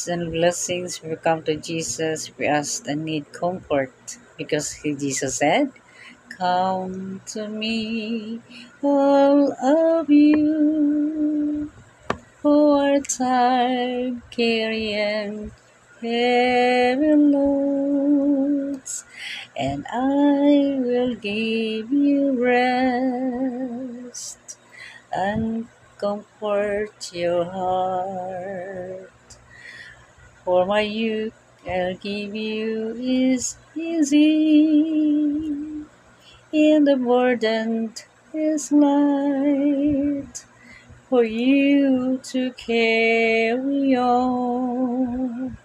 And blessings we come to Jesus, we ask and need comfort because Jesus said, "Come to me, all of you who are tired, carrying heavy loads, and I will give you rest and comfort your heart. For my youth I'll give you is easy, and the burden is light for you to carry on.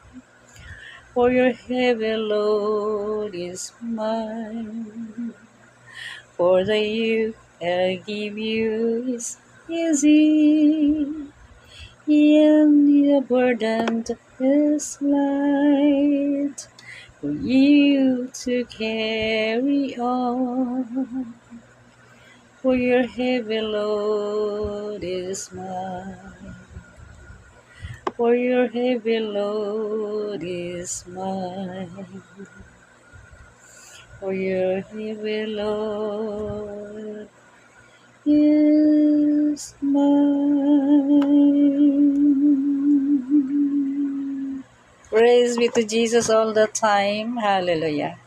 For your heavy load is mine. For the youth I'll give you is easy, and the burden is light for you to carry on. For your heavy load is mine. For your heavy load is mine. For your heavy load is mine. Praise be to Jesus all the time. Hallelujah.